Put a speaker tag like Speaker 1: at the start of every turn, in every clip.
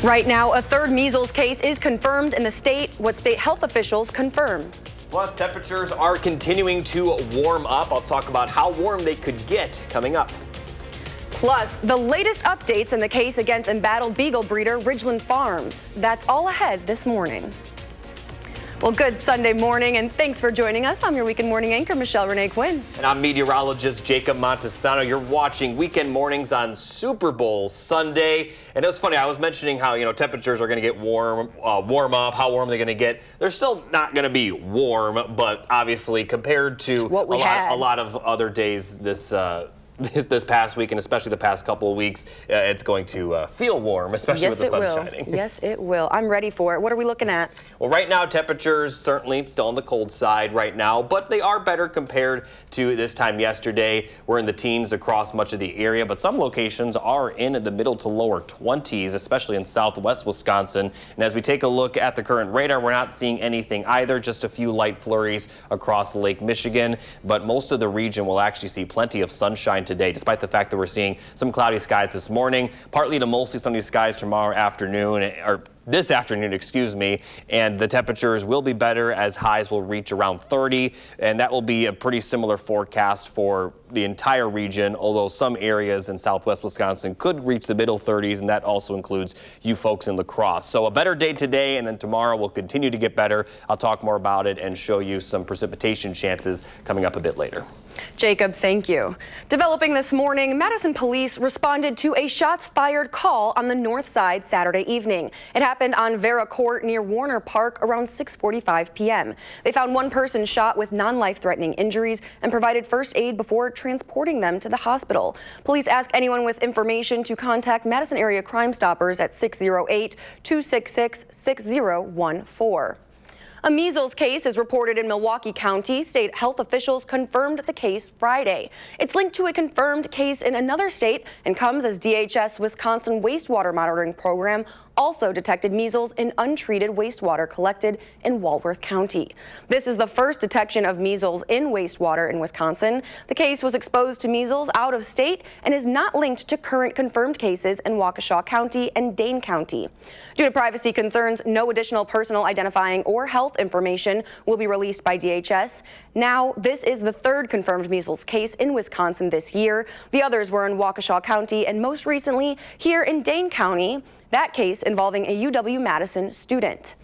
Speaker 1: Right now, a third measles case is confirmed in the state, what state health officials confirm.
Speaker 2: Plus, temperatures are continuing to warm up. I'll talk about how warm they could get coming up.
Speaker 1: Plus, the latest updates in the case against embattled Beagle breeder Ridgeland Farms. That's all ahead this morning. Well, good Sunday morning, and thanks for joining us. I'm your Weekend Morning anchor, Michelle Renee Quinn.
Speaker 2: And I'm meteorologist Jacob Montesano. You're watching Weekend Mornings on Super Bowl Sunday. And it was funny, I was mentioning how, temperatures are going to get warm up, how warm they're going to get. They're still not going to be warm, but obviously compared to a lot of other days this past week, and especially the past couple of weeks, it's going to feel warm, especially with the sun shining.
Speaker 1: Yes, it will. I'm ready for it. What are we looking at?
Speaker 2: Well, right now, temperatures certainly still on the cold side right now, but they are better compared to this time yesterday. We're in the teens across much of the area, but some locations are in the middle to lower 20s, especially in southwest Wisconsin. And as we take a look at the current radar, we're not seeing anything either, just a few light flurries across Lake Michigan, but most of the region will actually see plenty of sunshine today, despite the fact that we're seeing some cloudy skies this morning, partly to mostly sunny skies tomorrow afternoon, or this afternoon, excuse me, and the temperatures will be better as highs will reach around 30, and that will be a pretty similar forecast for the entire region, although some areas in southwest Wisconsin could reach the middle 30s, and that also includes you folks in La Crosse. So a better day today, and then tomorrow will continue to get better. I'll talk more about it and show you some precipitation chances coming up a bit later.
Speaker 1: Jacob, thank you. Developing this morning, Madison police responded to a shots fired call on the north side Saturday evening. It happened on Vera Court near Warner Park around 6:45 p.m. They found one person shot with non-life-threatening injuries and provided first aid before transporting them to the hospital. Police ask anyone with information to contact Madison area Crime Stoppers at 608-266-6014. A measles case is reported in Milwaukee County. State health officials confirmed the case Friday. It's linked to a confirmed case in another state and comes as DHS Wisconsin wastewater monitoring program also detected measles in untreated wastewater collected in Walworth County. This is the first detection of measles in wastewater in Wisconsin. The case was exposed to measles out of state and is not linked to current confirmed cases in Waukesha County and Dane County. Due to privacy concerns, no additional personal identifying or health information will be released by DHS. Now, this is the third confirmed measles case in Wisconsin this year. The others were in Waukesha County and most recently here in Dane County. That case involving a UW-Madison student.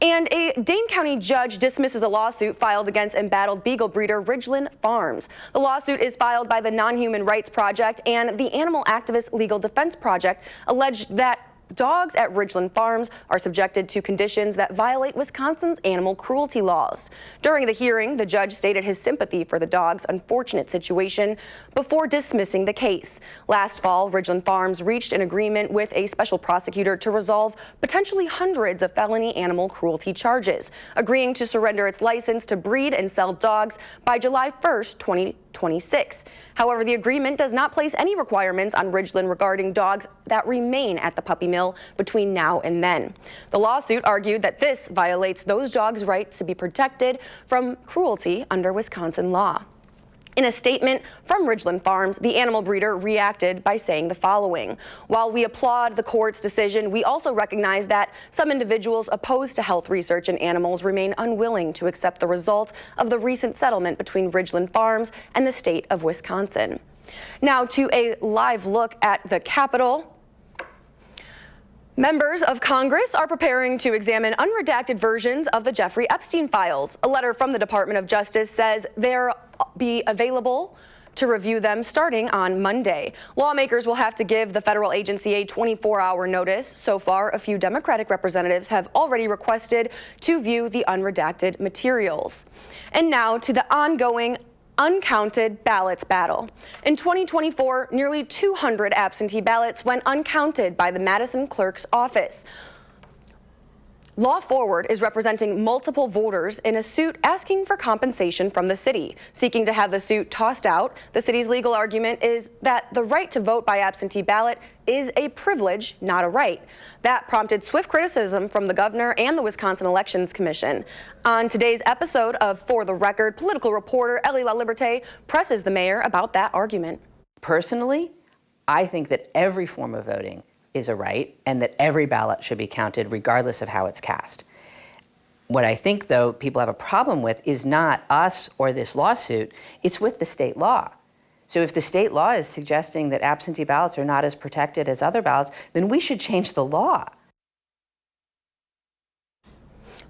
Speaker 1: And a Dane County judge dismisses a lawsuit filed against embattled Beagle breeder Ridgeland Farms. The lawsuit is filed by the Non-Human Rights Project and the Animal Activist Legal Defense Project, alleged that dogs at Ridgeland Farms are subjected to conditions that violate Wisconsin's animal cruelty laws. During the hearing, the judge stated his sympathy for the dog's unfortunate situation before dismissing the case. Last fall, Ridgeland Farms reached an agreement with a special prosecutor to resolve potentially hundreds of felony animal cruelty charges, agreeing to surrender its license to breed and sell dogs by July 1st, 2026. However, the agreement does not place any requirements on Ridgeland regarding dogs that remain at the puppy mill between now and then. The lawsuit argued that this violates those dogs' rights to be protected from cruelty under Wisconsin law. In a statement from Ridgeland Farms, the animal breeder reacted by saying the following: "While we applaud the court's decision, we also recognize that some individuals opposed to health research in animals remain unwilling to accept the result of the recent settlement between Ridgeland Farms and the state of Wisconsin." Now to a live look at the Capitol. Members of Congress are preparing to examine unredacted versions of the Jeffrey Epstein files. A letter from the Department of Justice says they'll be available to review them starting on Monday. Lawmakers will have to give the federal agency a 24-hour notice. So far, a few Democratic representatives have already requested to view the unredacted materials. And now to the ongoing uncounted ballots battle. In 2024, nearly 200 absentee ballots went uncounted by the Madison Clerk's office. Law Forward is representing multiple voters in a suit asking for compensation from the city. Seeking to have the suit tossed out, the city's legal argument is that the right to vote by absentee ballot is a privilege, not a right. That prompted swift criticism from the governor and the Wisconsin Elections Commission. On today's episode of For the Record, political reporter Ellie LaLiberte presses the mayor about that argument.
Speaker 3: Personally, I think that every form of voting is a right and that every ballot should be counted regardless of how it's cast. What I think, though, people have a problem with is not us or this lawsuit, it's with the state law. So if the state law is suggesting that absentee ballots are not as protected as other ballots, then we should change the law.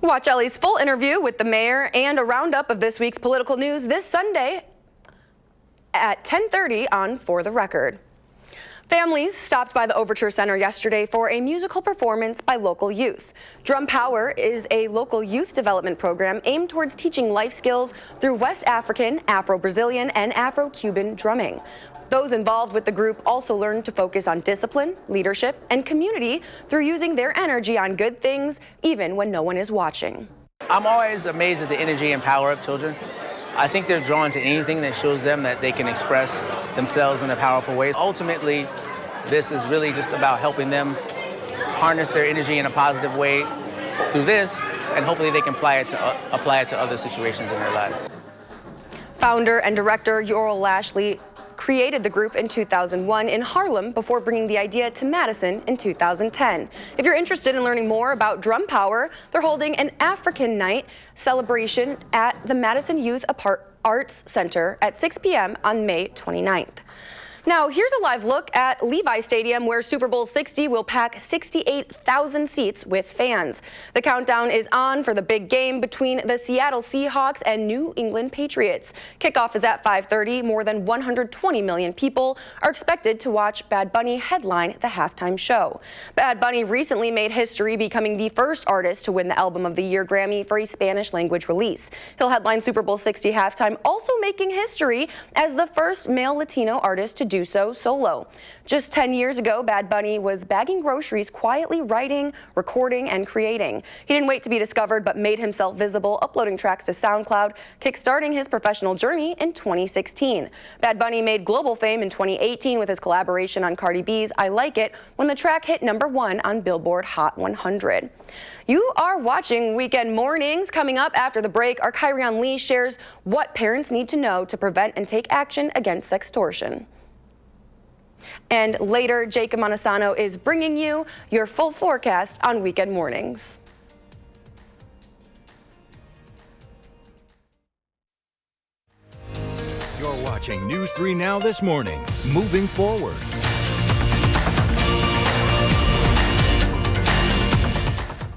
Speaker 1: Watch Ellie's full interview with the mayor and a roundup of this week's political news this Sunday at 10:30 on For the Record. Families stopped by the Overture Center yesterday for a musical performance by local youth. Drum Power is a local youth development program aimed towards teaching life skills through West African, Afro-Brazilian, and Afro-Cuban drumming. Those involved with the group also learned to focus on discipline, leadership, and community through using their energy on good things, even when no one is watching.
Speaker 4: I'm always amazed at the energy and power of children. I think they're drawn to anything that shows them that they can express themselves in a powerful way. Ultimately, this is really just about helping them harness their energy in a positive way through this, and hopefully they can apply it to other situations in their lives.
Speaker 1: Founder and director Yoral Lashley created the group in 2001 in Harlem before bringing the idea to Madison in 2010. If you're interested in learning more about Drum Power, they're holding an African Night celebration at the Madison Youth Arts Center at 6 p.m. on May 29th. Now, here's a live look at Levi Stadium, where Super Bowl 60 will pack 68,000 seats with fans. The countdown is on for the big game between the Seattle Seahawks and New England Patriots. Kickoff is at 5:30. More than 120 million people are expected to watch Bad Bunny headline the halftime show. Bad Bunny recently made history, becoming the first artist to win the Album of the Year Grammy for a Spanish language release. He'll headline Super Bowl 60 halftime, also making history as the first male Latino artist to do so solo. Just 10 years ago, Bad Bunny was bagging groceries, quietly writing, recording, and creating. He didn't wait to be discovered, but made himself visible, uploading tracks to SoundCloud, kickstarting his professional journey in 2016. Bad Bunny made global fame in 2018 with his collaboration on Cardi B's I Like It, when the track hit #1 on Billboard Hot 100. You are watching Weekend Mornings. Coming up after the break, our Kyrian Lee shares what parents need to know to prevent and take action against sextortion. And later, Jacob Montesano is bringing you your full forecast on Weekend Mornings.
Speaker 5: You're watching News 3 Now this morning. Moving forward.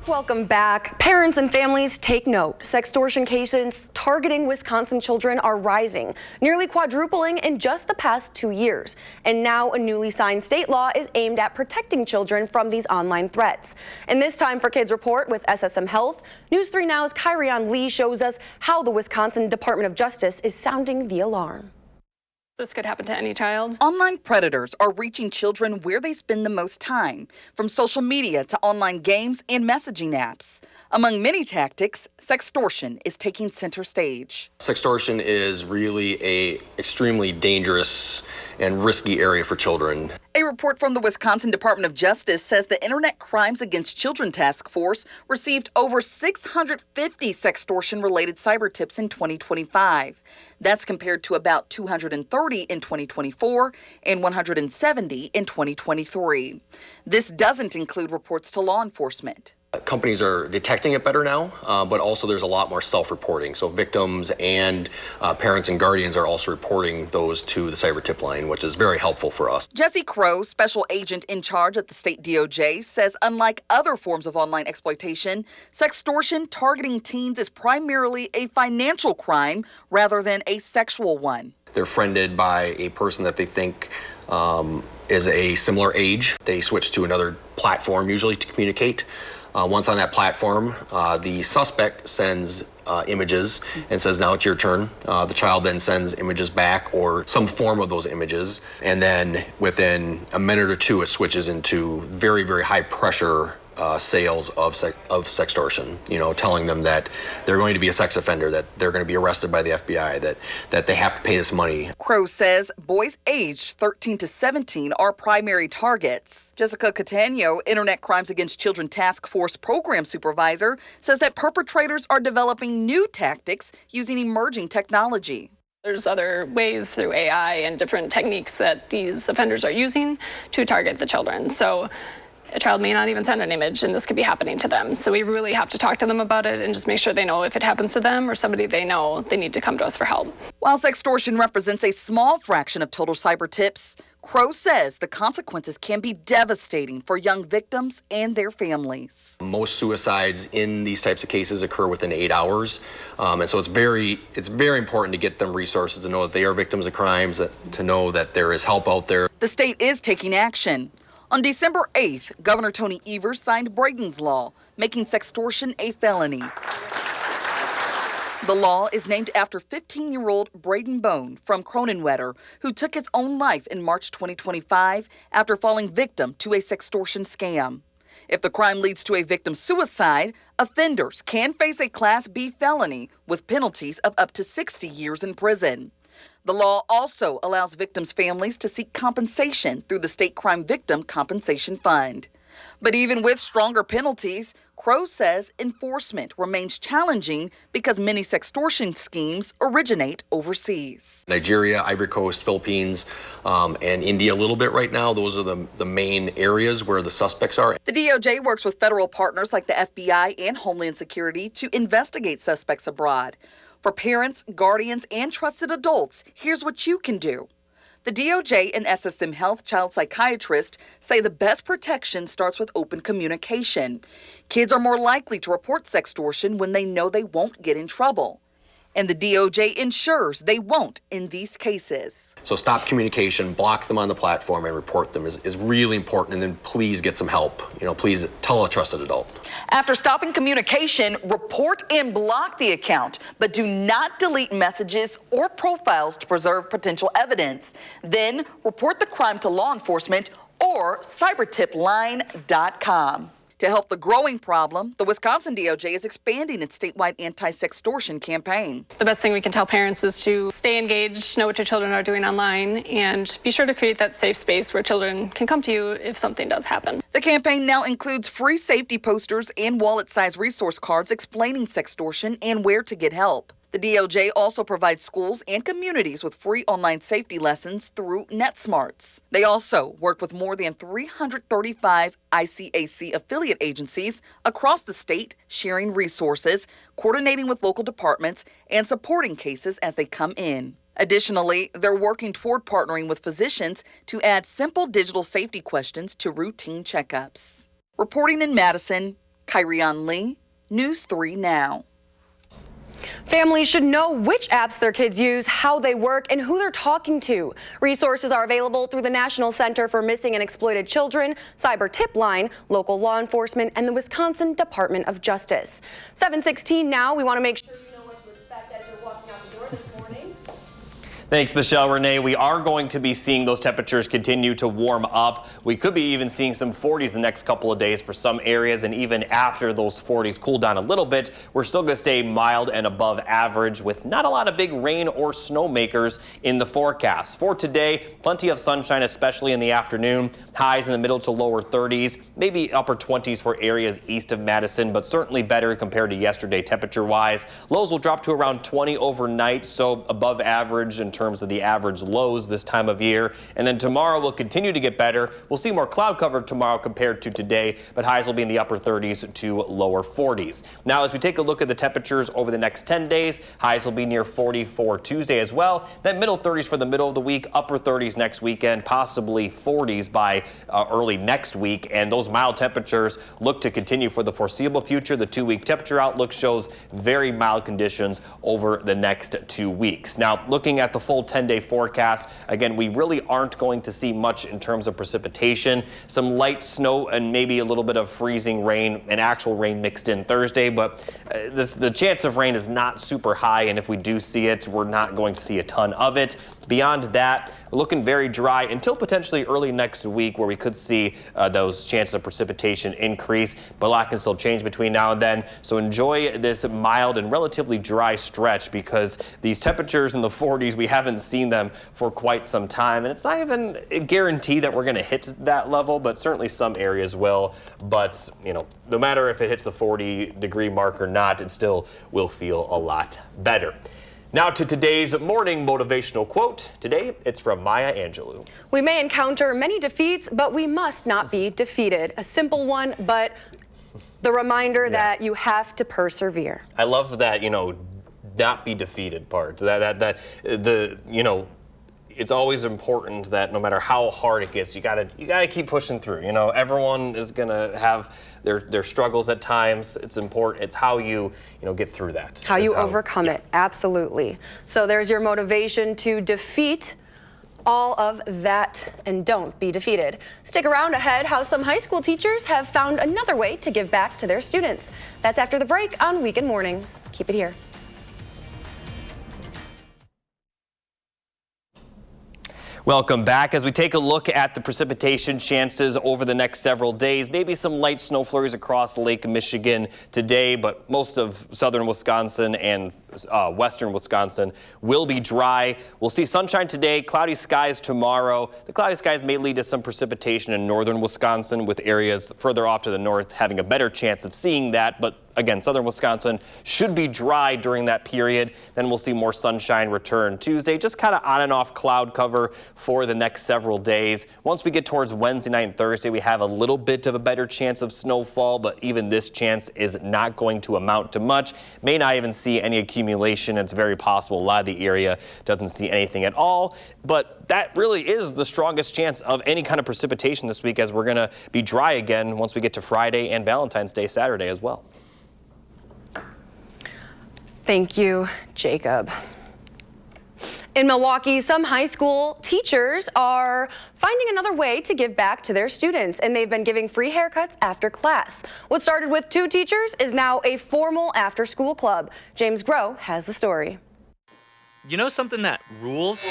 Speaker 1: Welcome back. Parents and families, take note. Sextortion cases targeting Wisconsin children are rising, nearly quadrupling in just the past 2 years. And now a newly signed state law is aimed at protecting children from these online threats. And this time for Kids Report with SSM Health, News 3 Now's Kyrian Lee shows us how the Wisconsin Department of Justice is sounding the alarm.
Speaker 6: This could happen to any child.
Speaker 7: Online predators are reaching children where they spend the most time, from social media to online games and messaging apps. Among many tactics, sextortion is taking center stage.
Speaker 8: Sextortion is really an extremely dangerous and risky area for children.
Speaker 7: A report from the Wisconsin Department of Justice says the Internet Crimes Against Children Task Force received over 650 sextortion-related cyber tips in 2025. That's compared to about 230 in 2024 and 170 in 2023. This doesn't include reports to law enforcement.
Speaker 8: Companies are detecting it better now, but also there's a lot more self-reporting. So victims and parents and guardians are also reporting those to the cyber tip line, which is very helpful for us.
Speaker 7: Jesse Crow, special agent in charge at the state DOJ, says unlike other forms of online exploitation, sextortion targeting teens is primarily a financial crime rather than a sexual one.
Speaker 8: They're friended by a person that they think is a similar age. They switch to another platform usually to communicate. Once on that platform, the suspect sends images and says, now it's your turn. The child then sends images back or some form of those images. And then within a minute or two, it switches into very, very high pressure sales of sextortion, telling them that they're going to be a sex offender, that they're going to be arrested by the FBI, that they have to pay this money.
Speaker 7: Crow says boys aged 13 to 17 are primary targets. Jessica Catano, Internet Crimes Against Children Task Force Program Supervisor, says that perpetrators are developing new tactics using emerging technology.
Speaker 6: There's other ways through AI and different techniques that these offenders are using to target the children. So a child may not even send an image, and this could be happening to them. So we really have to talk to them about it and just make sure they know if it happens to them or somebody they know, they need to come to us for help.
Speaker 7: While sextortion represents a small fraction of total cyber tips, Crow says the consequences can be devastating for young victims and their families.
Speaker 8: Most suicides in these types of cases occur within 8 hours, and so it's very important to get them resources to know that they are victims of crimes, to know that there is help out there.
Speaker 7: The state is taking action. On December 8th, Governor Tony Evers signed Braden's Law, making sextortion a felony. The law is named after 15-year-old Braden Bone from Cronenwetter, who took his own life in March 2025 after falling victim to a sextortion scam. If the crime leads to a victim's suicide, offenders can face a Class B felony with penalties of up to 60 years in prison. The law also allows victims' families to seek compensation through the State Crime Victim Compensation Fund. But even with stronger penalties, Crow says enforcement remains challenging because many sextortion schemes originate overseas.
Speaker 8: Nigeria, Ivory Coast, Philippines, and India a little bit right now. Those are the main areas where the suspects are.
Speaker 7: The DOJ works with federal partners like the FBI and Homeland Security to investigate suspects abroad. For parents, guardians, and trusted adults, here's what you can do. The DOJ and SSM Health child psychiatrists say the best protection starts with open communication. Kids are more likely to report sextortion when they know they won't get in trouble. And the DOJ ensures they won't in these cases.
Speaker 8: So stop communication, block them on the platform, and report them is really important. And then please get some help. Please tell a trusted adult.
Speaker 7: After stopping communication, report and block the account, but do not delete messages or profiles to preserve potential evidence. Then report the crime to law enforcement or cybertipline.com. To help the growing problem, the Wisconsin DOJ is expanding its statewide anti-sextortion campaign.
Speaker 6: The best thing we can tell parents is to stay engaged, know what your children are doing online, and be sure to create that safe space where children can come to you if something does happen.
Speaker 7: The campaign now includes free safety posters and wallet-sized resource cards explaining sextortion and where to get help. The DOJ also provides schools and communities with free online safety lessons through NetSmarts. They also work with more than 335 ICAC affiliate agencies across the state, sharing resources, coordinating with local departments, and supporting cases as they come in. Additionally, they're working toward partnering with physicians to add simple digital safety questions to routine checkups. Reporting in Madison, Kyrian Lee, News 3 Now.
Speaker 1: Families should know which apps their kids use, how they work, and who they're talking to. Resources are available through the National Center for Missing and Exploited Children, Cyber Tip Line, local law enforcement, and the Wisconsin Department of Justice. 7:16 now. We want to make sure you know what to expect as you're walking out the door this morning.
Speaker 2: Thanks, Michelle. Renee, we are going to be seeing those temperatures continue to warm up. We could be even seeing some 40s the next couple of days for some areas, and even after those 40s cool down a little bit, we're still going to stay mild and above average with not a lot of big rain or snow makers in the forecast. For today, plenty of sunshine, especially in the afternoon. Highs in the middle to lower 30s, maybe upper 20s for areas east of Madison, but certainly better compared to yesterday temperature-wise. Lows will drop to around 20 overnight, so above average in terms of the average lows this time of year. And then tomorrow will continue to get better. We'll see more cloud cover tomorrow compared to today, but highs will be in the upper 30s to lower 40s. Now, as we take a look at the temperatures over the next 10 days, highs will be near 40 for Tuesday as well. Then middle 30s for the middle of the week, upper 30s next weekend, possibly 40s by early next week. And those mild temperatures look to continue for the foreseeable future. The 2-week temperature outlook shows very mild conditions over the next 2 weeks. Now, looking at the full 10-day forecast, again, we really aren't going to see much in terms of precipitation. Some light snow and maybe a little bit of freezing rain and actual rain mixed in Thursday, but the chance of rain is not super high, and if we do see it, we're not going to see a ton of it. Beyond that, we're looking very dry until potentially early next week, where we could see those chances of precipitation increase, but a lot can still change between now and then. So enjoy this mild and relatively dry stretch, because these temperatures in the 40s, we haven't seen them for quite some time, and it's not even a guarantee that we're going to hit that level, but certainly some areas will. But no matter if it hits the 40-degree mark or not, it still will feel a lot better. Now to today's morning motivational quote. Today, it's from Maya Angelou.
Speaker 1: We may encounter many defeats, but we must not be defeated. A simple one, but the reminder that you have to persevere.
Speaker 2: I love that, not be defeated part. It's always important that no matter how hard it gets, you gotta keep pushing through. Everyone is gonna have their struggles at times. It's important. It's how you get through that.
Speaker 1: How you overcome it. Absolutely. So there's your motivation to defeat all of that, and don't be defeated. Stick around. Ahead, how some high school teachers have found another way to give back to their students. That's after the break on Weekend Mornings. Keep it here.
Speaker 2: Welcome back. As we take a look at the precipitation chances over the next several days, maybe some light snow flurries across Lake Michigan today, but most of southern Wisconsin and western Wisconsin will be dry. We'll see sunshine today, cloudy skies tomorrow. The cloudy skies may lead to some precipitation in northern Wisconsin, with areas further off to the north having a better chance of seeing that. But again, southern Wisconsin should be dry during that period. Then we'll see more sunshine return Tuesday, just kind of on and off cloud cover for the next several days. Once we get towards Wednesday night and Thursday, we have a little bit of a better chance of snowfall, but even this chance is not going to amount to much. May not even see any accumulation. It's very possible a lot of the area doesn't see anything at all, but that really is the strongest chance of any kind of precipitation this week, as we're going to be dry again once we get to Friday and Valentine's Day Saturday as well.
Speaker 1: Thank you, Jacob. In Milwaukee, some high school teachers are finding another way to give back to their students, and they've been giving free haircuts after class. What started with 2 teachers is now a formal after-school club. James Groh has the story.
Speaker 9: You know something that rules?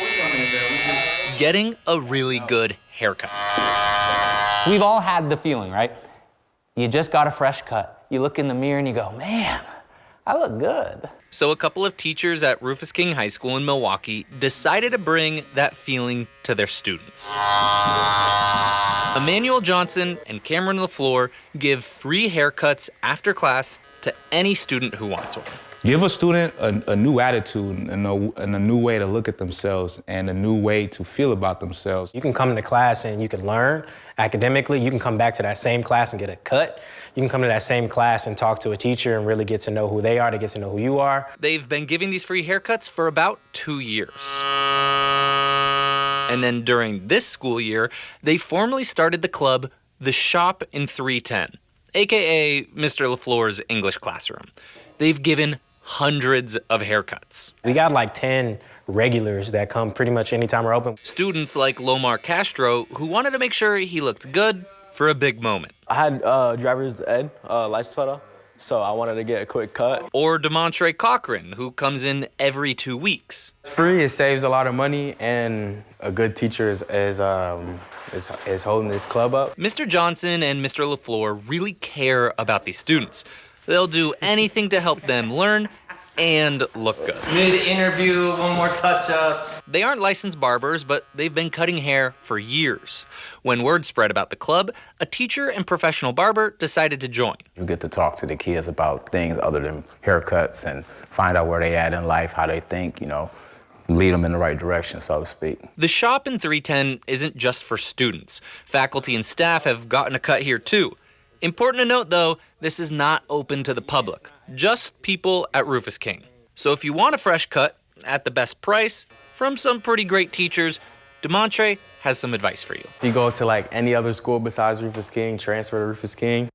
Speaker 9: Getting a really good haircut.
Speaker 10: We've all had the feeling, right? You just got a fresh cut. You look in the mirror and you go, man, I look good.
Speaker 9: So a couple of teachers at Rufus King High School in Milwaukee decided to bring that feeling to their students. Emmanuel Johnson and Cameron LaFleur give free haircuts after class to any student who wants one.
Speaker 11: Give a student a new attitude and a new way to look at themselves and a new way to feel about themselves.
Speaker 12: You can come into class and you can learn academically. You can come back to that same class and get a cut. You can come to that same class and talk to a teacher and really get to know who they are, to get to know who you are.
Speaker 9: They've been giving these free haircuts for about 2 years. And then during this school year, they formally started the club, The Shop in 310, aka Mr. LaFleur's English classroom. They've given hundreds of haircuts.
Speaker 12: We got like 10 regulars that come pretty much anytime we're open.
Speaker 9: Students like Lomar Castro, who wanted to make sure he looked good for a big moment.
Speaker 13: I had driver's ed, license photo, so I wanted to get a quick cut.
Speaker 9: Or DeMontre Cochran, who comes in every 2 weeks.
Speaker 13: It's free, it saves a lot of money, and a good teacher is holding this club up.
Speaker 9: Mr. Johnson and Mr. LaFleur really care about these students. They'll do anything to help them learn and look good.
Speaker 10: We need to interview, one more touch-up.
Speaker 9: They aren't licensed barbers, but they've been cutting hair for years. When word spread about the club, a teacher and professional barber decided to join.
Speaker 14: You get to talk to the kids about things other than haircuts and find out where they at in life, how they think, lead them in the right direction, so to speak.
Speaker 9: The Shop in 310 isn't just for students. Faculty and staff have gotten a cut here too. Important to note, though, this is not open to the public, just people at Rufus King. So if you want a fresh cut at the best price from some pretty great teachers, DeMontre has some advice for you.
Speaker 13: If you go to like any other school besides Rufus King, transfer to Rufus King.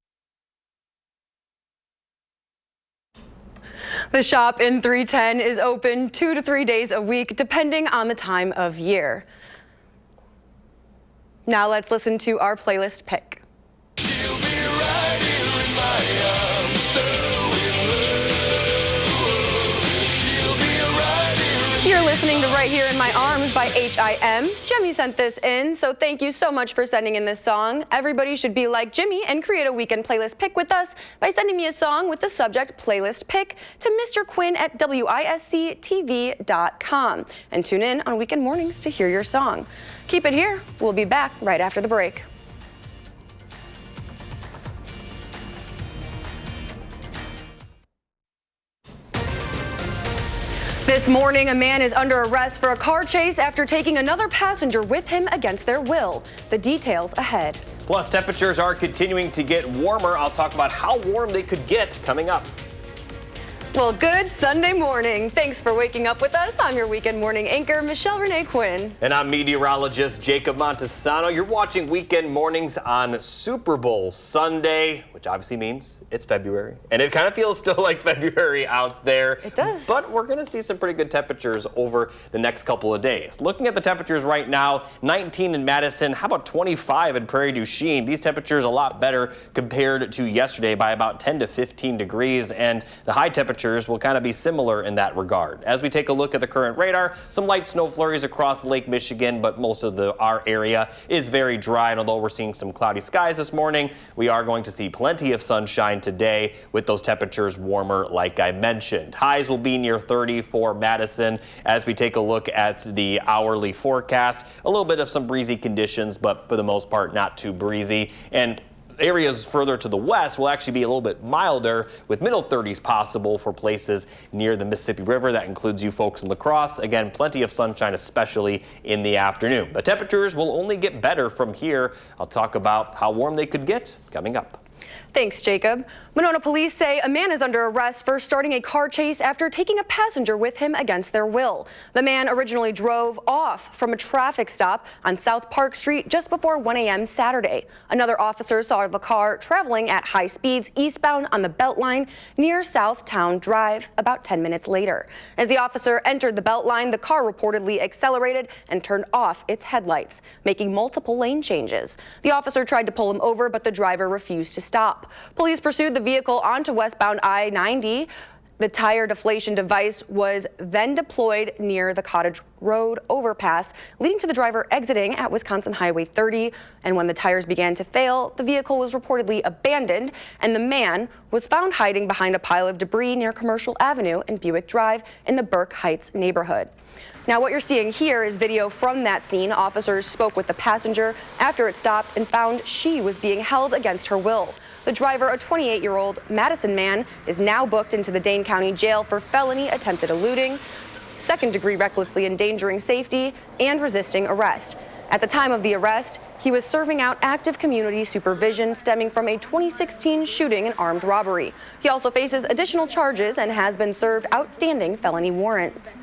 Speaker 1: The Shop in 310 is open 2 to 3 days a week, depending on the time of year. Now let's listen to our playlist pick. You're listening to Right Here in My Arms by H.I.M. Jimmy sent this in, so thank you so much for sending in this song. Everybody should be like Jimmy and create a weekend playlist pick with us by sending me a song with the subject playlist pick to Mr. Quinn at WISCTV.com. And tune in on weekend mornings to hear your song. Keep it here. We'll be back right after the break. This morning, a man is under arrest for a car chase after taking another passenger with him against their will. The details ahead.
Speaker 2: Plus, temperatures are continuing to get warmer. I'll talk about how warm they could get coming up.
Speaker 1: Well, good Sunday morning. Thanks for waking up with us. I'm your weekend morning anchor, Michelle Renee Quinn.
Speaker 2: And I'm meteorologist Jacob Montesano. You're watching Weekend Mornings on Super Bowl Sunday, which obviously means it's February. And it kind of feels still like February out there.
Speaker 1: It does.
Speaker 2: But we're going to see some pretty good temperatures over the next couple of days. Looking at the temperatures right now, 19 in Madison. How about 25 in Prairie du Chien? These temperatures a lot better compared to yesterday by about 10 to 15 degrees. And the high temperatures will kind of be similar in that regard. As we take a look at the current radar, some light snow flurries across Lake Michigan, but most of our area is very dry. And although we're seeing some cloudy skies this morning, we are going to see plenty of sunshine today with those temperatures warmer like I mentioned. Highs will be near 30 for Madison. As we take a look at the hourly forecast, a little bit of some breezy conditions, but for the most part not too breezy. And areas further to the west will actually be a little bit milder with middle 30s possible for places near the Mississippi River. That includes you folks in La Crosse. Again, plenty of sunshine, especially in the afternoon. The temperatures will only get better from here. I'll talk about how warm they could get coming up.
Speaker 1: Thanks, Jacob. Monona police say a man is under arrest for starting a car chase after taking a passenger with him against their will. The man originally drove off from a traffic stop on South Park Street just before 1 a.m. Saturday. Another officer saw the car traveling at high speeds eastbound on the Beltline near Southtown Drive about 10 minutes later. As the officer entered the Beltline, the car reportedly accelerated and turned off its headlights, making multiple lane changes. The officer tried to pull him over, but the driver refused to stop. Police pursued the vehicle onto westbound I-90. The tire deflation device was then deployed near the Cottage Road overpass, leading to the driver exiting at Wisconsin Highway 30. And when the tires began to fail, the vehicle was reportedly abandoned, and the man was found hiding behind a pile of debris near Commercial Avenue and Buick Drive in the Burke Heights neighborhood. Now, what you're seeing here is video from that scene. Officers spoke with the passenger after it stopped and found she was being held against her will. The driver, a 28-year-old Madison man, is now booked into the Dane County Jail for felony attempted eluding, second-degree recklessly endangering safety, and resisting arrest. At the time of the arrest, he was serving out active community supervision stemming from a 2016 shooting and armed robbery. He also faces additional charges and has been served outstanding felony warrants.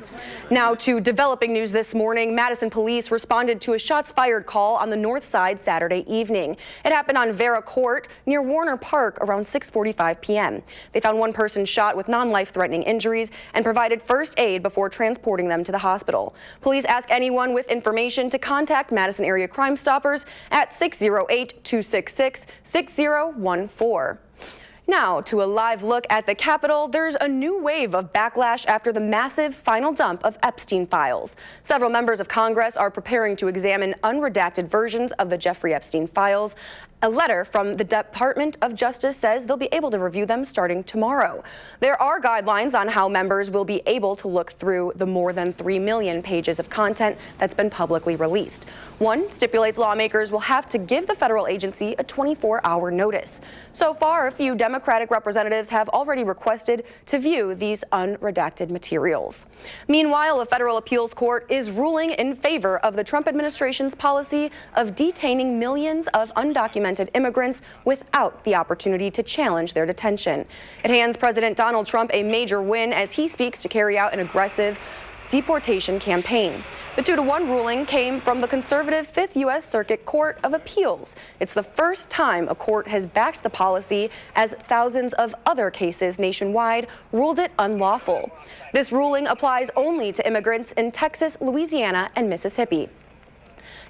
Speaker 1: Now to developing news this morning. Madison police responded to a shots fired call on the north side Saturday evening. It happened on Vera Court near Warner Park around 6:45 p.m. They found one person shot with non-life-threatening injuries and provided first aid before transporting them to the hospital. Police ask anyone with information to contact Madison Area Crime Stoppers at 608-266-6014. Now, to a live look at the Capitol, there's a new wave of backlash after the massive final dump of Epstein files. Several members of Congress are preparing to examine unredacted versions of the Jeffrey Epstein files. A letter from the Department of Justice says they'll be able to review them starting tomorrow. There are guidelines on how members will be able to look through the more than 3 million pages of content that's been publicly released. One stipulates lawmakers will have to give the federal agency a 24-hour notice. So far, a few Democratic representatives have already requested to view these unredacted materials. Meanwhile, a federal appeals court is ruling in favor of the Trump administration's policy of detaining millions of undocumented immigrants without the opportunity to challenge their detention. It hands President Donald Trump a major win as he speaks to carry out an aggressive deportation campaign. The 2-1 ruling came from the conservative 5th U.S. Circuit Court of Appeals. It's the first time a court has backed the policy, as thousands of other cases nationwide ruled it unlawful. This ruling applies only to immigrants in Texas, Louisiana, and Mississippi.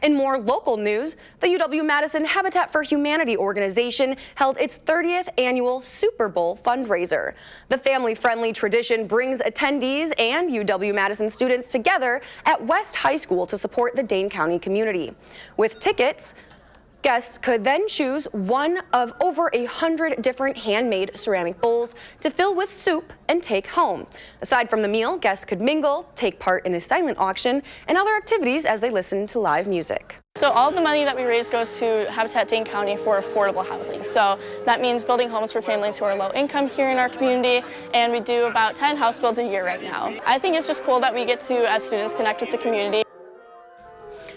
Speaker 1: In more local news, the UW-Madison Habitat for Humanity organization held its 30th annual Super Bowl fundraiser. The family-friendly tradition brings attendees and UW-Madison students together at West High School to support the Dane County community. With tickets Guests could then choose one of over 100 different handmade ceramic bowls to fill with soup and take home. Aside from the meal, guests could mingle, take part in a silent auction, and other activities as they listen to live music.
Speaker 15: So all of the money that we raise goes to Habitat Dane County for affordable housing. So that means building homes for families who are low income here in our community, and we do about 10 house builds a year right now. I think it's just cool that we get to, as students, connect with the community.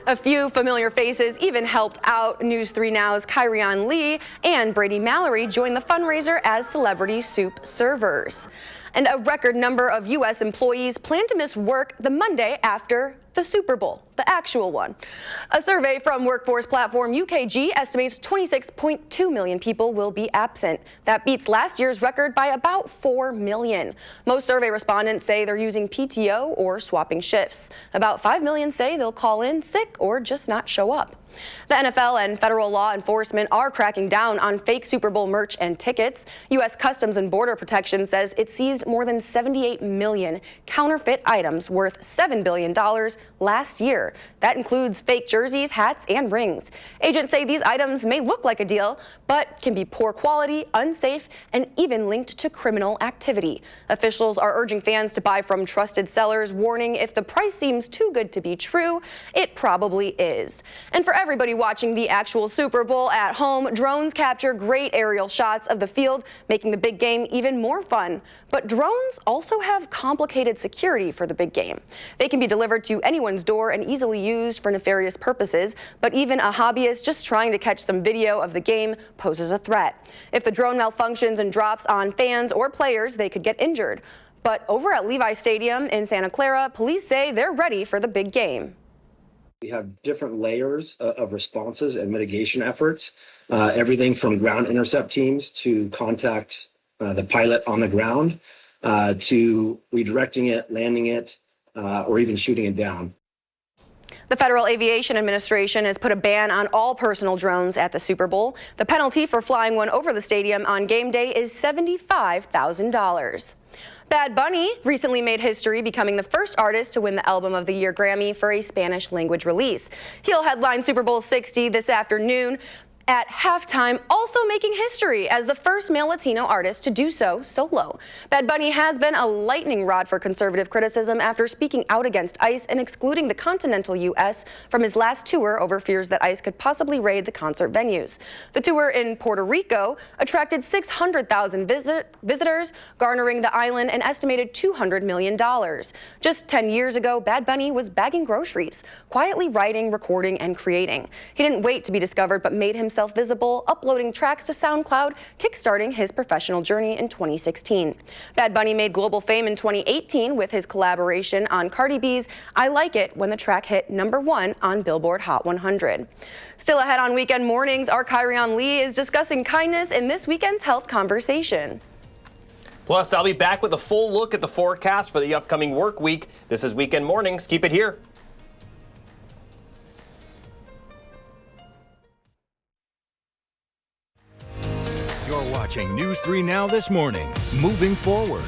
Speaker 1: A few familiar faces even helped out. News 3 Now's Kyrion Lee and Brady Mallory joined the fundraiser as celebrity soup servers. And a record number of U.S. employees plan to miss work the Monday after the Super Bowl, the actual one. A survey from workforce platform UKG estimates 26.2 million people will be absent. That beats last year's record by about 4 million. Most survey respondents say they're using PTO or swapping shifts. About 5 million say they'll call in sick or just not show up. The NFL and federal law enforcement are cracking down on fake Super Bowl merch and tickets. U.S. Customs and Border Protection says it seized more than 78 million counterfeit items worth $7 billion last year. That includes fake jerseys, hats, and rings. Agents say these items may look like a deal, but can be poor quality, unsafe, and even linked to criminal activity. Officials are urging fans to buy from trusted sellers, warning if the price seems too good to be true, it probably is. And for everybody watching the actual Super Bowl at home, drones capture great aerial shots of the field, making the big game even more fun. But drones also have complicated security for the big game. They can be delivered to anyone's door and easily used for nefarious purposes, but even a hobbyist just trying to catch some video of the game poses a threat. If the drone malfunctions and drops on fans or players, they could get injured. But over at Levi Stadium in Santa Clara, police say they're ready for the big game.
Speaker 16: We have different layers of responses and mitigation efforts, everything from ground intercept teams to contact the pilot on the ground, to redirecting it, landing it, or even shooting it down.
Speaker 1: The Federal Aviation Administration has put a ban on all personal drones at the Super Bowl. The penalty for flying one over the stadium on game day is $75,000. Bad Bunny recently made history, becoming the first artist to win the Album of the Year Grammy for a Spanish language release. He'll headline Super Bowl 60 this afternoon at halftime, also making history as the first male Latino artist to do so solo. Bad Bunny has been a lightning rod for conservative criticism after speaking out against ICE and excluding the continental U.S. from his last tour over fears that ICE could possibly raid the concert venues. The tour in Puerto Rico attracted 600,000 visitors, garnering the island an estimated $200 million. Just 10 years ago, Bad Bunny was bagging groceries, quietly writing, recording, and creating. He didn't wait to be discovered, but made himself visible, uploading tracks to SoundCloud, kickstarting his professional journey in 2016. Bad Bunny made global fame in 2018 with his collaboration on Cardi B's I Like It when the track hit #1 on Billboard Hot 100. Still ahead on Weekend Mornings, our Kyrion Lee is discussing kindness in this weekend's health conversation.
Speaker 2: Plus, I'll be back with a full look at the forecast for the upcoming work week. This is Weekend Mornings. Keep it here.
Speaker 5: You're watching News 3 Now this morning. Moving forward.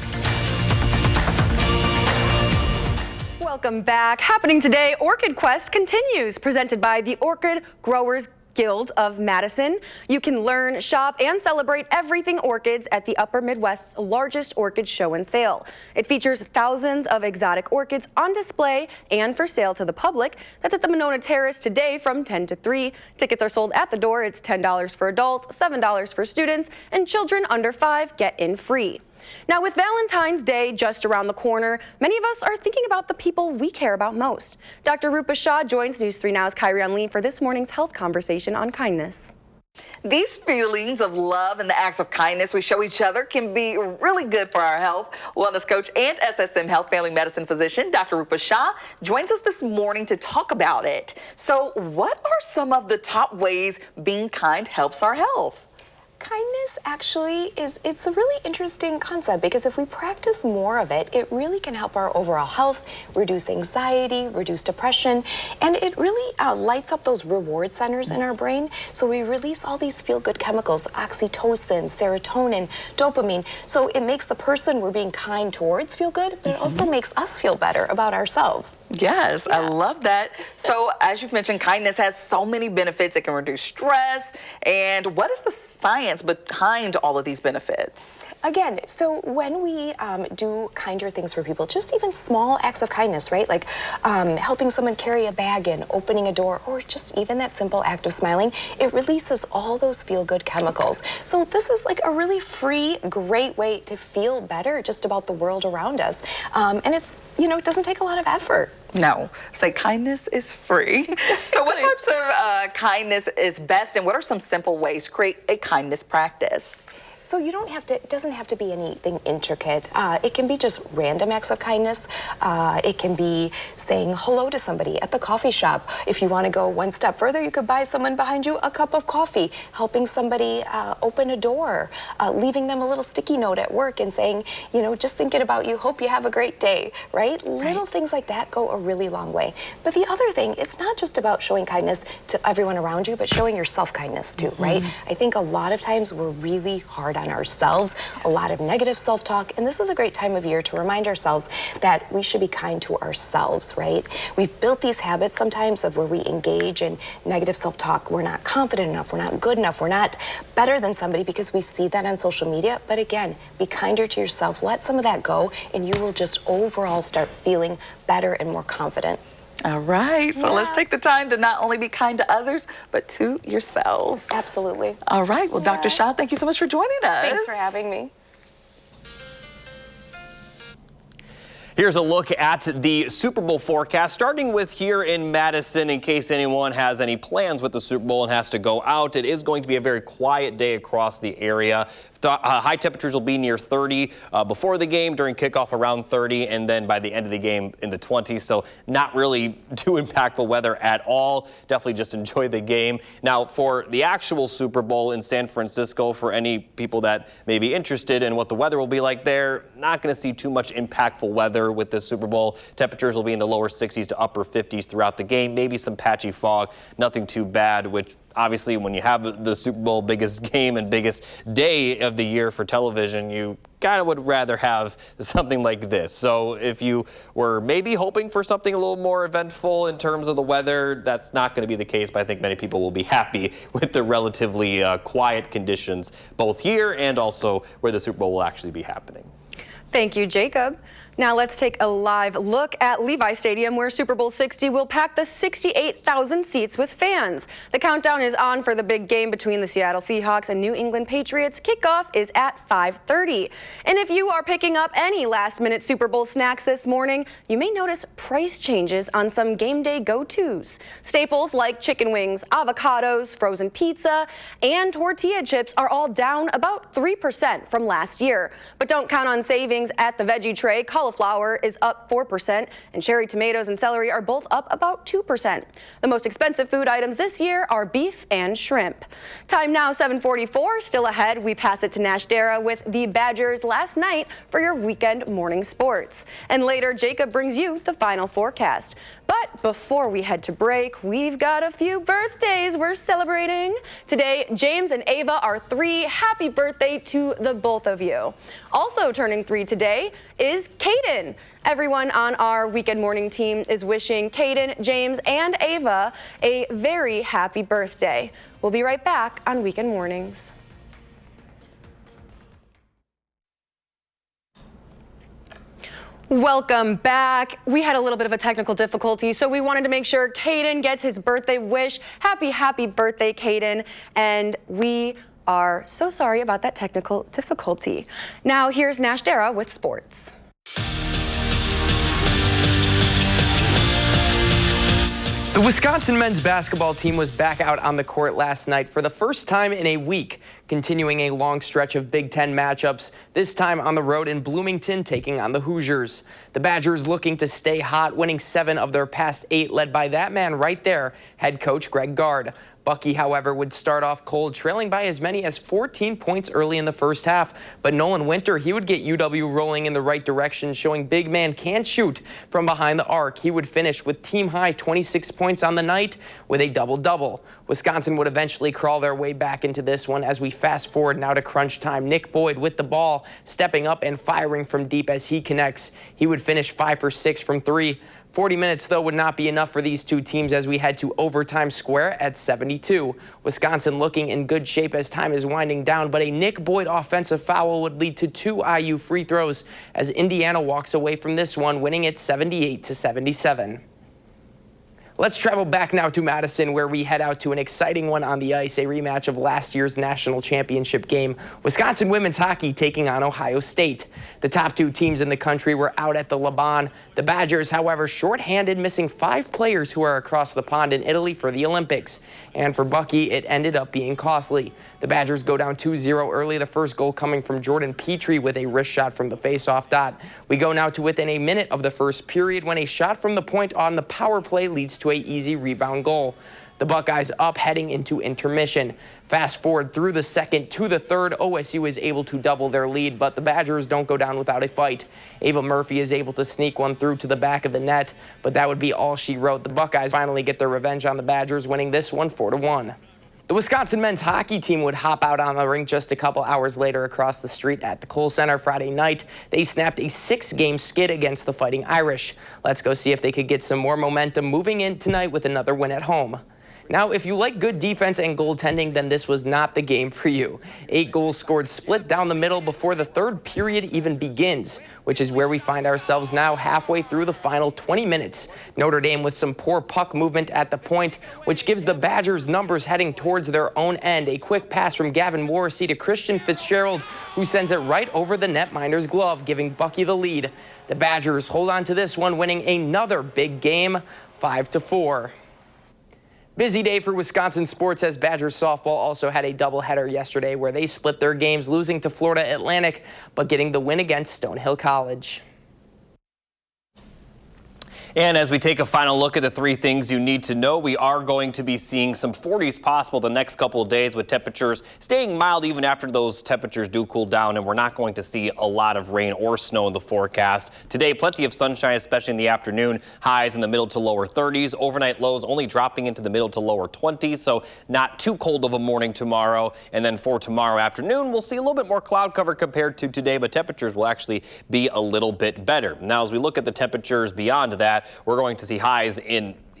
Speaker 1: Welcome back. Happening today, Orchid Quest continues, presented by the Orchid Growers Guild of Madison. You can learn, shop, and celebrate everything orchids at the Upper Midwest's largest orchid show and sale. It features thousands of exotic orchids on display and for sale to the public. That's at the Monona Terrace today from 10 to 3. Tickets are sold at the door. It's $10 for adults, $7 for students, and children under 5 get in free. Now, with Valentine's Day just around the corner, many of us are thinking about the people we care about most. Dr. Rupa Shah joins News 3 Now's Kyrion Lee for this morning's health conversation on kindness.
Speaker 7: These feelings of love and the acts of kindness we show each other can be really good for our health. Wellness coach and SSM Health Family Medicine physician, Dr. Rupa Shah, joins us this morning to talk about it. So what are some of the top ways being kind helps our health?
Speaker 17: kindness actually it's a really interesting concept because if we practice more of it, it really can help our overall health, reduce anxiety, reduce depression, and it really lights up those reward centers in our brain. So we release all these feel-good chemicals, oxytocin, serotonin, dopamine. So it makes the person we're being kind towards feel good, but it also makes us feel better about ourselves.
Speaker 7: Yes, I love that. So as you've mentioned, kindness has so many benefits. It can reduce stress. And what is the science behind all of these benefits?
Speaker 17: Again, so when we do kinder things for people, just even small acts of kindness, right? Like helping someone carry a bag in, opening a door, or just even that simple act of smiling, it releases all those feel-good chemicals. So this is like a really free, great way to feel better just about the world around us. And it's, you know, it doesn't take a lot of effort.
Speaker 7: No, say kindness is free. So what types of kindness is best, and what are some simple ways to create a kindness practice?
Speaker 17: So you don't have to, it doesn't have to be anything intricate. It can be just random acts of kindness. It can be saying hello to somebody at the coffee shop. If you want to go one step further, you could buy someone behind you a cup of coffee, helping somebody open a door, leaving them a little sticky note at work and saying, you know, just thinking about you, hope you have a great day, right? Little things like that go a really long way. But the other thing, it's not just about showing kindness to everyone around you, but showing yourself kindness too, right? I think a lot of times we're really hard on ourselves, a lot of negative self-talk, and this is a great time of year to remind ourselves that we should be kind to ourselves, right? We've built these habits sometimes of where we engage in negative self-talk. We're not confident enough, we're not good enough, we're not better than somebody because we see that on social media. But again, be kinder to yourself, let some of that go, and you will just overall start feeling better and more confident.
Speaker 7: All right, so let's take the time to not only be kind to others, but to yourself.
Speaker 17: Absolutely.
Speaker 7: All right, well, Dr. Shaw, thank you so much for joining us.
Speaker 17: Thanks for having me.
Speaker 2: Here's a look at the Super Bowl forecast, starting with here in Madison. In case anyone has any plans with the Super Bowl and has to go out, it is going to be a very quiet day across the area. High temperatures will be near 30 before the game, during kickoff around 30, and then by the end of the game in the 20s. So not really too impactful weather at all. Definitely just enjoy the game. Now for the actual Super Bowl in San Francisco, for any people that may be interested in what the weather will be like there, not going to see too much impactful weather with this Super Bowl. Temperatures will be in the lower 60s to upper 50s throughout the game. Maybe some patchy fog, nothing too bad, which obviously when you have the Super Bowl, biggest game and biggest day of the year for television, you kind of would rather have something like this. So if you were maybe hoping for something a little more eventful in terms of the weather, that's not going to be the case, but I think many people will be happy with the relatively quiet conditions both here and also where the Super Bowl will actually be happening.
Speaker 1: Thank you, Jacob. Now let's take a live look at Levi Stadium, where Super Bowl 60 will pack the 68,000 seats with fans. The countdown is on for the big game between the Seattle Seahawks and New England Patriots. Kickoff is at 5:30. And if you are picking up any last-minute Super Bowl snacks this morning, you may notice price changes on some game day go-tos. Staples like chicken wings, avocados, frozen pizza, and tortilla chips are all down about 3% from last year. But don't count on savings at the veggie tray. Cauliflower is up 4%, and cherry tomatoes and celery are both up about 2%. The most expensive food items this year are beef and shrimp. Time now 7:44. Still ahead, we pass it to Nash Dara with the Badgers last night for your weekend morning sports. And later, Jacob brings you the final forecast. But before we head to break, we've got a few birthdays we're celebrating. Today, James and Ava are 3. Happy birthday to the both of you. Also turning 3 today is Caden. Everyone on our weekend morning team is wishing Caden, James, and Ava a very happy birthday. We'll be right back on Weekend Mornings. Welcome back. We had a little bit of a technical difficulty, so we wanted to make sure Caden gets his birthday wish. Happy birthday, Caden. And we are so sorry about that technical difficulty. Now here's Nash Dara with sports.
Speaker 18: The Wisconsin men's basketball team was back out on the court last night for the first time in a week, continuing a long stretch of Big Ten matchups, this time on the road in Bloomington, taking on the Hoosiers. The Badgers looking to stay hot, winning 7 of their past 8, led by that man right there, head coach Greg Gard. Bucky, however, would start off cold, trailing by as many as 14 points early in the first half. But Nolan Winter, he would get UW rolling in the right direction, showing big man can shoot from behind the arc. He would finish with team-high 26 points on the night with a double-double. Wisconsin would eventually crawl their way back into this one as we fast forward now to crunch time. Nick Boyd with the ball, stepping up and firing from deep as he connects. He would finish 5 for 6 from 3. 40 minutes, though, would not be enough for these two teams as we head to overtime square at 72. Wisconsin looking in good shape as time is winding down, but a Nick Boyd offensive foul would lead to 2 IU free throws as Indiana walks away from this one, winning it 78-77. Let's travel back now to Madison, where we head out to an exciting one on the ice, a rematch of last year's national championship game. Wisconsin women's hockey taking on Ohio State. The top 2 teams in the country were out at the Laban. The Badgers, however, shorthanded, missing 5 players who are across the pond in Italy for the Olympics. And for Bucky, it ended up being costly. The Badgers go down 2-0 early, the first goal coming from Jordan Petrie with a wrist shot from the face-off dot. We go now to within a minute of the first period when a shot from the point on the power play leads to an easy rebound goal. The Buckeyes up heading into intermission. Fast forward through the second to the third, OSU is able to double their lead, but the Badgers don't go down without a fight. Ava Murphy is able to sneak one through to the back of the net, but that would be all she wrote. The Buckeyes finally get their revenge on the Badgers, winning this one 4-1. The Wisconsin men's hockey team would hop out on the rink just a couple hours later across the street at the Kohl Center Friday night. They snapped a 6-game skid against the Fighting Irish. Let's go see if they could get some more momentum moving in tonight with another win at home. Now, if you like good defense and goaltending, then this was not the game for you. 8 goals scored split down the middle before the third period even begins, which is where we find ourselves now halfway through the final 20 minutes. Notre Dame with some poor puck movement at the point, which gives the Badgers numbers heading towards their own end. A quick pass from Gavin Morrissey to Christian Fitzgerald, who sends it right over the netminder's glove, giving Bucky the lead. The Badgers hold on to this one, winning another big game, 5-4. Busy day for Wisconsin sports as Badgers softball also had a doubleheader yesterday where they split their games, losing to Florida Atlantic, but getting the win against Stonehill College.
Speaker 2: And as we take a final look at the 3 things you need to know, we are going to be seeing some 40s possible the next couple of days, with temperatures staying mild even after those temperatures do cool down, and we're not going to see a lot of rain or snow in the forecast. Today, plenty of sunshine, especially in the afternoon. Highs in the middle to lower 30s. Overnight lows only dropping into the middle to lower 20s, so not too cold of a morning tomorrow. And then for tomorrow afternoon, we'll see a little bit more cloud cover compared to today, but temperatures will actually be a little bit better. Now, as we look at the temperatures beyond that, we're going to see highs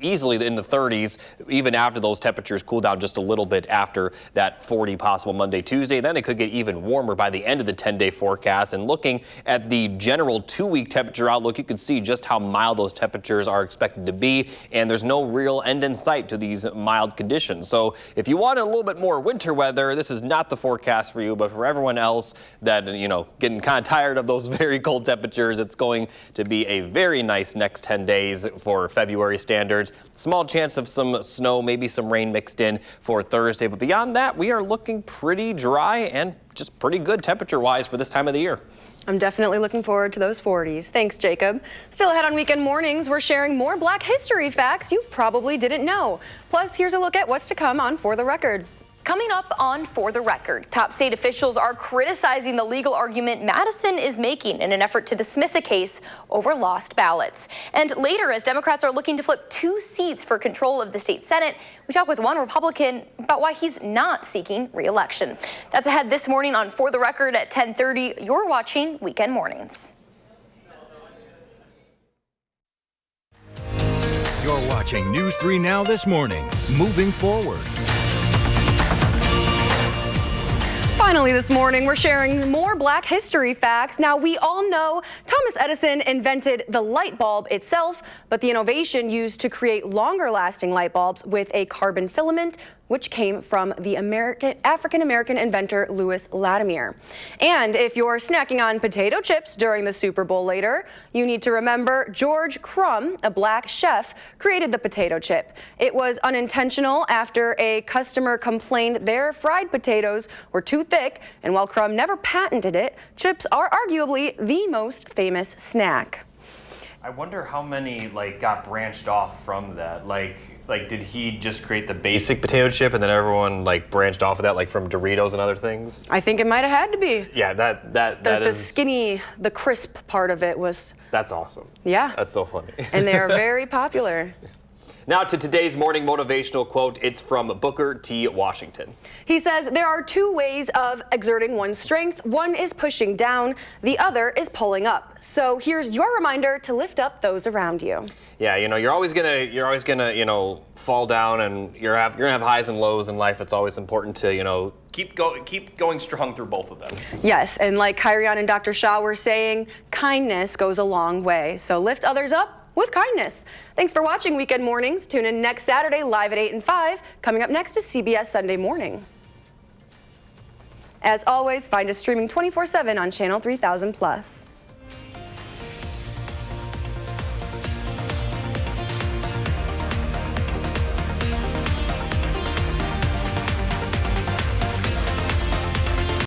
Speaker 2: easily in the 30s, even after those temperatures cool down just a little bit after that 40 possible Monday, Tuesday. Then it could get even warmer by the end of the 10-day forecast. And looking at the general 2-week temperature outlook, you can see just how mild those temperatures are expected to be. And there's no real end in sight to these mild conditions. So if you want a little bit more winter weather, this is not the forecast for you. But for everyone else that, getting kind of tired of those very cold temperatures, it's going to be a very nice next 10 days for February standards. Small chance of some snow, maybe some rain mixed in for Thursday. But beyond that, we are looking pretty dry and just pretty good temperature-wise for this time of the year.
Speaker 1: I'm definitely looking forward to those 40s. Thanks, Jacob. Still ahead on Weekend Mornings, we're sharing more Black history facts you probably didn't know. Plus, here's a look at what's to come on For the Record.
Speaker 19: Coming up on For the Record, top state officials are criticizing the legal argument Madison is making in an effort to dismiss a case over lost ballots. And later, as Democrats are looking to flip 2 seats for control of the state Senate, we talk with one Republican about why he's not seeking re-election. That's ahead this morning on For the Record at 10:30. You're watching Weekend Mornings.
Speaker 5: You're watching News 3 Now this morning. Moving forward.
Speaker 1: Finally this morning, we're sharing more Black history facts. Now, we all know Thomas Edison invented the light bulb itself, but the innovation used to create longer-lasting light bulbs with a carbon filament, which came from the African-American inventor Louis Latimer. And if you're snacking on potato chips during the Super Bowl later, you need to remember George Crumb, a Black chef, created the potato chip. It was unintentional after a customer complained their fried potatoes were too thick, and while Crumb never patented it, chips are arguably the most famous snack.
Speaker 2: I wonder how many like got branched off from that. Like did he just create the basic potato chip and then everyone like branched off of that, like from Doritos and other things?
Speaker 1: I think it might have had to be.
Speaker 2: Yeah, that
Speaker 1: The
Speaker 2: is
Speaker 1: skinny, the crisp part of it was.
Speaker 2: That's awesome.
Speaker 1: Yeah.
Speaker 2: That's so funny.
Speaker 1: And they are very popular.
Speaker 2: Now to today's morning motivational quote. It's from Booker T. Washington.
Speaker 1: He says, there are two ways of exerting one's strength. One is pushing down, the other is pulling up. So here's your reminder to lift up those around you.
Speaker 2: Yeah, you know, you're always gonna, you know, fall down, and you're gonna have highs and lows in life. It's always important to, you know, keep going strong through both of them.
Speaker 1: Yes, and like Kyrian and Dr. Shaw were saying, kindness goes a long way. So lift others up with kindness. Thanks for watching Weekend Mornings. Tune in next Saturday live at 8 and 5. Coming up next is CBS Sunday Morning. As always, find us streaming 24/7 on Channel 3000+.